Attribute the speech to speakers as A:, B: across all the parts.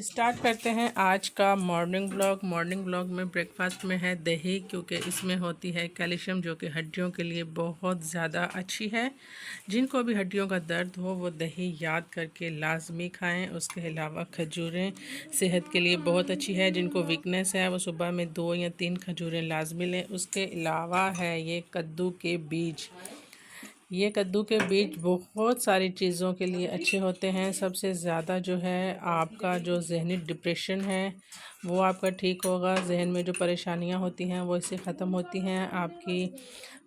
A: Start करते हैं आज का मॉर्निंग ब्लॉग में ब्रेकफास्ट में है दही, क्योंकि इसमें होती है कैल्शियम जो कि हड्डियों के लिए बहुत ज़्यादा अच्छी है। जिनको भी हड्डियों का दर्द हो वो दही याद करके लाजमी खाएं। उसके अलावा खजूरें सेहत के लिए बहुत अच्छी है। जिनको वीकनेस है वो सुबह में 2 या 3 खजूरें लाजमी लें। उसके अलावा है ये कद्दू के बीज। ये कद्दू के बीज बहुत सारी चीज़ों के लिए अच्छे होते हैं। सबसे ज़्यादा जो है आपका जो ज़हनी डिप्रेशन है वो आपका ठीक होगा। जहन में जो परेशानियां होती हैं वो इससे ख़त्म होती हैं। आपकी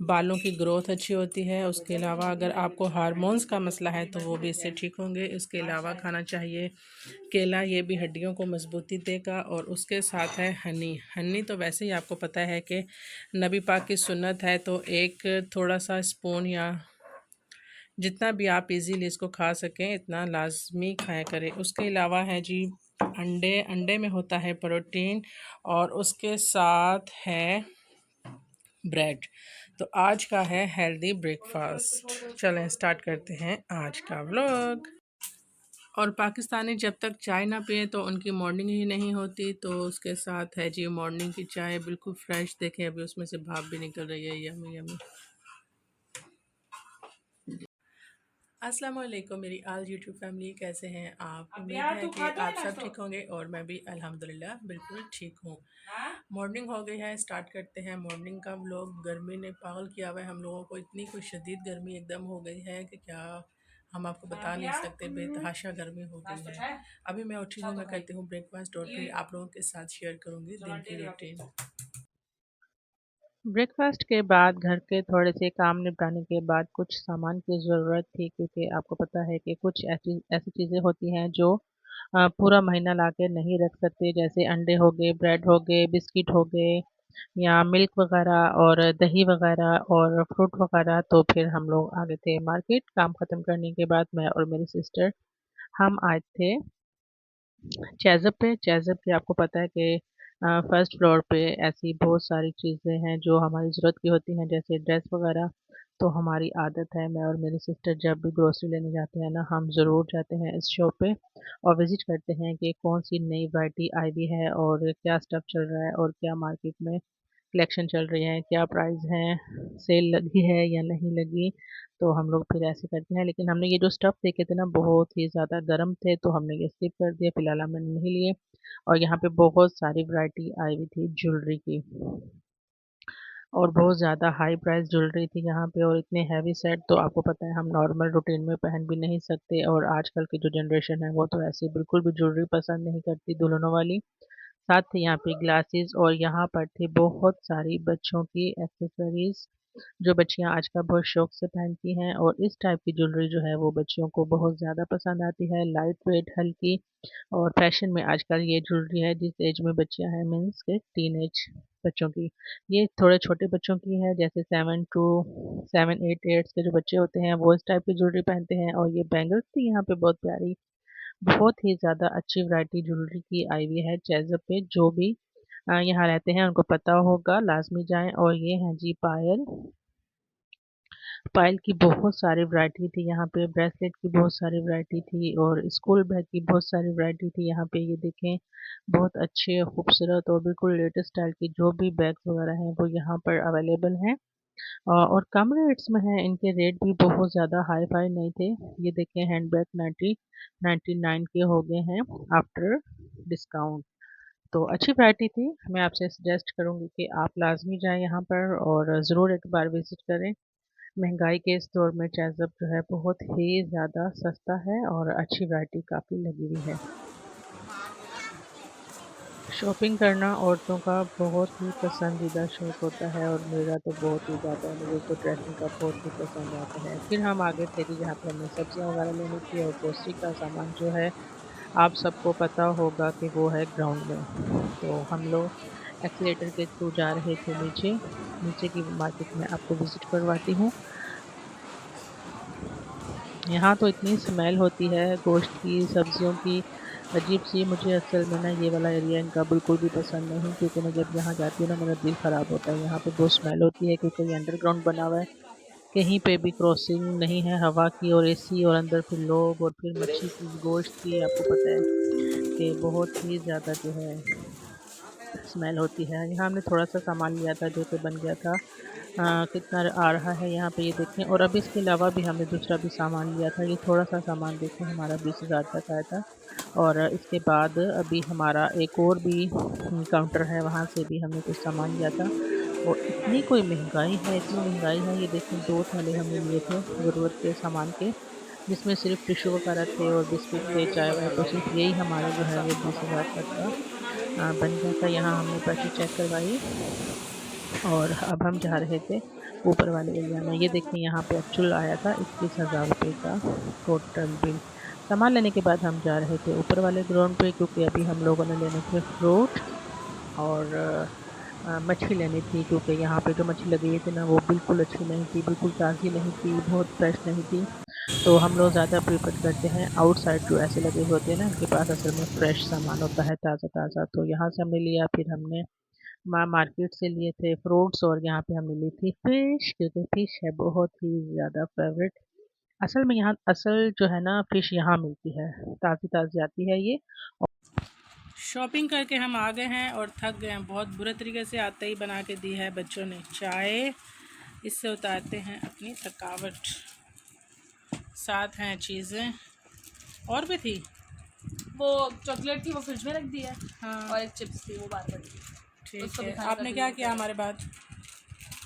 A: बालों की ग्रोथ अच्छी होती है। उसके अलावा अगर आपको हार्मोन्स का मसला है तो वो भी इससे ठीक होंगे। इसके अलावा खाना चाहिए केला, ये भी हड्डियों को मजबूती देगा। और उसके साथ है हनी। हनी तो वैसे ही आपको पता है कि नबी पाक की सुन्नत है, तो एक थोड़ा सा स्पून या जितना भी आप इजीली इसको खा सकें इतना लाजमी खाया करें। उसके अलावा है जी अंडे में होता है प्रोटीन, और उसके साथ है ब्रेड। तो आज का है हेल्दी ब्रेकफास्ट। चलें स्टार्ट करते हैं आज का व्लॉग। और पाकिस्तानी जब तक चाय ना पिए तो उनकी मॉर्निंग ही नहीं होती। तो उसके साथ है जी मॉर्निंग की चाय बिल्कुल फ्रेश। देखें अभी उसमें से भाप भी निकल रही है। Yummy yummy. अस्सलाम वालेकुम मेरी आल यूट्यूब फैमिली, कैसे हैं आप? उम्मीद है कि आप सब ठीक होंगे और मैं भी अल्हम्दुलिल्लाह बिल्कुल ठीक हूँ। मॉर्निंग हो गई है, स्टार्ट करते हैं मॉर्निंग का व्लॉग। गर्मी ने पागल किया हुआ है हम लोगों को। इतनी कोई शदीद गर्मी एकदम हो गई है कि क्या हम आपको बता नहीं सकते। बेतहाशा गर्मी हो गई है। अभी मैं उठी हूँ, मैं करती हूँ ब्रेकफास्ट और फिर आप लोगों के साथ शेयर करूँगी दिन की रूटीन। ब्रेकफास्ट के बाद घर के थोड़े से काम निपटाने के बाद कुछ सामान की ज़रूरत थी, क्योंकि आपको पता है कि कुछ ऐसी ऐसी चीज़ें होती हैं जो पूरा महीना ला के नहीं रख सकते। जैसे अंडे हो गए, ब्रेड हो गए, बिस्किट हो गए या मिल्क वगैरह और दही वगैरह और फ्रूट वगैरह। तो फिर हम लोग आ गए थे मार्केट। काम ख़त्म करने के बाद मैं और मेरी सिस्टर हम आए थे चेज़अप पे। चेज़अप की आपको पता है कि फर्स्ट फ्लोर पे ऐसी बहुत सारी चीज़ें हैं जो हमारी ज़रूरत की होती हैं, जैसे ड्रेस वगैरह। तो हमारी आदत है, मैं और मेरी सिस्टर जब भी ग्रोसरी लेने जाते हैं ना, हम ज़रूर जाते हैं इस शॉप पे और विज़िट करते हैं कि कौन सी नई वैरायटी आई हुई है और क्या स्टफ़ चल रहा है और क्या मार्केट में कलेक्शन चल रही है, क्या प्राइस हैं, सेल लगी है या नहीं लगी। तो हम लोग फिर ऐसे करते हैं। लेकिन हमने ये जो स्टफ़ देखे थे ना बहुत ही ज़्यादा गर्म थे, तो हमने ये स्किप कर दिया, फ़िलहाल हमने नहीं लिए। और यहाँ पे बहुत सारी वैरायटी आई हुई थी ज्वेलरी की, और बहुत ज़्यादा हाई प्राइस ज्वेलरी थी यहाँ पे, और इतने हैवी सेट तो आपको पता है हम नॉर्मल रूटीन में पहन भी नहीं सकते। और आजकल की जो जनरेशन है वो तो ऐसी बिल्कुल भी ज्वेलरी पसंद नहीं करती दुल्हनों वाली। साथ ही यहाँ पे ग्लासेस, और यहाँ पर थे बहुत सारी बच्चों की एक्सेसरीज जो बच्चियाँ आज का बहुत शौक से पहनती हैं। और इस टाइप की ज्वेलरी जो है वो बच्चियों को बहुत ज़्यादा पसंद आती है, लाइट वेट, हल्की। और फैशन में आजकल ये ज्वेलरी है जिस एज में बच्चियाँ हैं, मीन्स के टीन एज बच्चों की। ये थोड़े छोटे बच्चों की है, जैसे 7 8 के जो बच्चे होते हैं वो इस टाइप की ज्वेलरी पहनते हैं। और ये बैंगल्स थी यहाँ पे बहुत प्यारी। बहुत ही ज़्यादा अच्छी वैरायटी ज्वेलरी की आई हुई है चेज़अप पे। जो भी यहाँ रहते हैं उनको पता होगा, लाजमी जाएं। और ये हैं जी पायल। पायल की बहुत सारी वैरायटी थी यहाँ पे, ब्रेसलेट की बहुत सारी वैरायटी थी, और स्कूल बैग की बहुत सारी वैरायटी थी यहाँ पे। ये देखें बहुत अच्छे खूबसूरत और बिल्कुल लेटेस्ट स्टाइल की जो भी बैग्स वगैरह हैं वो यहाँ पर अवेलेबल हैं। और कम रेट्स में है, इनके रेट भी बहुत ज़्यादा हाई फाई नहीं थे। ये देखें हैंड बैग 99 के हो गए हैं आफ्टर डिस्काउंट। तो अच्छी वैरायटी थी। मैं आपसे सजेस्ट करूँगी कि आप लाजमी जाएं यहाँ पर और ज़रूर एक बार विज़िट करें। महंगाई के इस दौर में चेज़अप जो है बहुत ही ज़्यादा सस्ता है और अच्छी वैरायटी काफ़ी लगी हुई है। शॉपिंग करना औरतों का बहुत ही पसंदीदा शौक होता है, और मेरा तो बहुत ही ज़्यादा है। मुझे तो ड्रेसिंग का बहुत ही पसंद आता है। फिर हम आगे थे जी जहाँ पे हमें सब्जियाँ वगैरह लेनी थी, और ग्रोसरी का सामान जो है आप सबको पता होगा कि वो है ग्राउंड में। तो हम लोग एक्सीलेटर के थ्रू जा रहे थे नीचे। नीचे की मार्केट में आपको विज़िट करवाती हूँ। यहाँ तो इतनी स्मेल होती है गोश्त की, सब्जियों की, अजीब-सी। मुझे असल में ना ये वाला एरिया इनका बिल्कुल भी पसंद नहीं, क्योंकि मैं जब यहाँ जाती हूँ ना मेरा दिल ख़राब होता है। यहाँ पे बहुत स्मेल होती है क्योंकि ये अंडरग्राउंड बना हुआ है। कहीं पे भी क्रॉसिंग नहीं है हवा की और एसी, और अंदर फिर लोग और फिर मच्छी की, गोश्त की, आपको पता है के बहुत ही ज़्यादा जो है स्मेल होती है। यहाँ हमने थोड़ा-सा सामान लिया था जो कि बन गया था। कितना आ रहा है यहाँ पे ये देखें, और अभी इसके अलावा भी हमने दूसरा भी सामान लिया था। ये थोड़ा-सा सामान देखें हमारा 20,000 तक आया था। और इसके बाद अभी हमारा एक और भी काउंटर है, वहाँ से भी हमने कुछ सामान लिया था। और इतनी कोई महँगाई है, इतनी महँगाई है, ये देखें 2 थैले हमने लिए थे ज़रूरत के सामान के, जिसमें सिर्फ़ टिश्यू वगैरह थे और बिस्किट थे, चाय-वाय, तो सिर्फ़ यही हमारा जो है वो 20,000 तक का बन गया था। यहाँ हमने पर्ची चेक करवाई और अब हम जा रहे थे ऊपर वाले एरिया में। ये देखिए यहाँ पे एक्चुअल आया था 21,000 रुपये का टोटल बिल। सामान लेने के बाद हम जा रहे थे ऊपर वाले ग्राउंड पे, क्योंकि अभी हम लोगों ने लेने थे फ्रूट और मच्छी लेनी थी, क्योंकि यहाँ पे जो मच्छी लगी हुई थी ना वो बिल्कुल अच्छी नहीं थी, बिल्कुल ताज़ी नहीं थी, बहुत फ्रेश नहीं थी। तो हम लोग ज़्यादा प्रेफर करते हैं आउटसाइड जो ऐसे लगे हुए होते हैं ना, इनके पास असल में फ्रेश सामान होता है, ताज़ा ताज़ा। तो यहाँ से हमने लिया, फिर हमने मार्केट से लिए थे फ्रूट्स, और यहाँ पे हमने ली थी फिश, क्योंकि फिश है बहुत ही ज़्यादा फेवरेट। असल में यहाँ असल जो है ना फिश यहाँ मिलती है, ताज़ी ताज़ी आती है ये। शॉपिंग करके हम आ गए हैं और थक गए हैं बहुत बुरे तरीके से। आते ही बना के दी है बच्चों ने चाय, इससे उतारते हैं अपनी थकावट। साथ हैं चीज़ें और भी थी,
B: वो चॉकलेट थी वो फ्रिज में रख दी है।
A: हाँ
B: और एक चिप्स थी वो बाहर पड़ी थी।
A: ठीक है। आपने क्या किया हमारे बाद?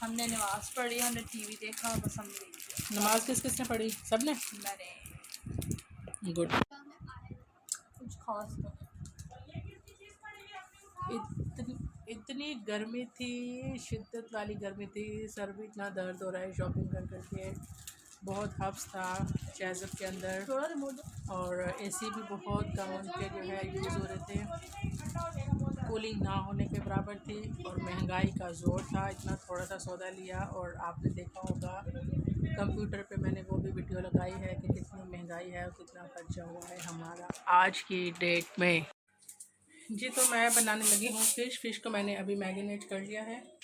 B: हमने नमाज़ पढ़ी, हमने टीवी देखा, बस हमने यही किया।
A: नमाज किस किसने पढ़ी? सब ने?
B: मैंने
A: गुड।
B: कुछ खास तो
A: इतनी गर्मी थी, शिद्दत वाली गर्मी थी, सर भी इतना दर्द हो रहा है शॉपिंग कर करके। बहुत हब्स था चैज़अप के अंदर,
B: थोड़ा रिमोट
A: और एसी भी बहुत कम उनके जो है यूज़ हो रहे थे, कूलिंग ना होने के बराबर थी, और महंगाई का ज़ोर था। इतना थोड़ा सा सौदा लिया, और आपने देखा होगा कंप्यूटर पे मैंने वो भी वीडियो लगाई है कि कितनी महंगाई है और कितना खर्चा हुआ है हमारा आज की डेट में। जी, तो मैं बनाने लगी हूँ फ़िश को मैंने अभी मैरिनेट कर लिया है।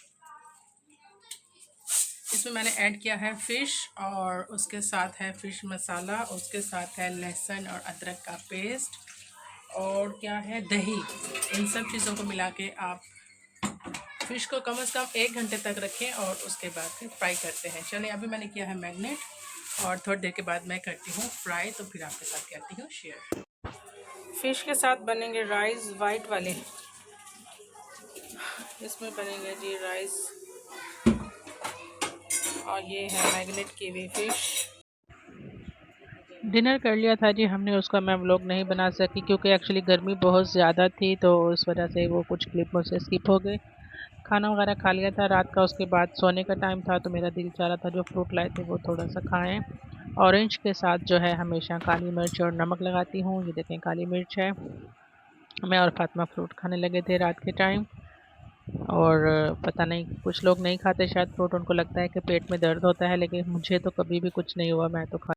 A: इसमें मैंने ऐड किया है फ़िश, और उसके साथ है फ़िश मसाला, उसके साथ है लहसुन और अदरक का पेस्ट, और क्या है दही। इन सब चीज़ों को मिला के आप फ़िश को कम से कम 1 घंटे तक रखें, और उसके बाद फिर फ्राई करते हैं। चलिए, अभी मैंने किया है मैरिनेट, और थोड़ी देर के बाद मैं करती हूँ फ्राई, तो फिर आपके साथ करती हूँ शेयर। फ़िश के साथ बनेंगे राइस वाइट वाले, इसमें बनेंगे जी राइस, और ये है मैरिनेट की हुई फ़िश। डिनर कर लिया था जी हमने, उसका मैं व्लॉग नहीं बना सकी क्योंकि एक्चुअली गर्मी बहुत ज़्यादा थी, तो उस वजह से वो कुछ क्लिप मुझसे स्किप हो गए। खाना वगैरह खा लिया था रात का, उसके बाद सोने का टाइम था, तो मेरा दिल चाह रहा था जो फ्रूट लाए थे वो थोड़ा सा खाएं। ऑरेंज के साथ जो है हमेशा काली मिर्च और नमक लगाती हूँ। ये देखें काली मिर्च है। मैं और फातिमा फ्रूट खाने लगे थे रात के टाइम, और पता नहीं कुछ लोग नहीं खाते शायद फ्रूट, उनको लगता है कि पेट में दर्द होता है, लेकिन मुझे तो कभी भी कुछ नहीं हुआ, मैं तो खा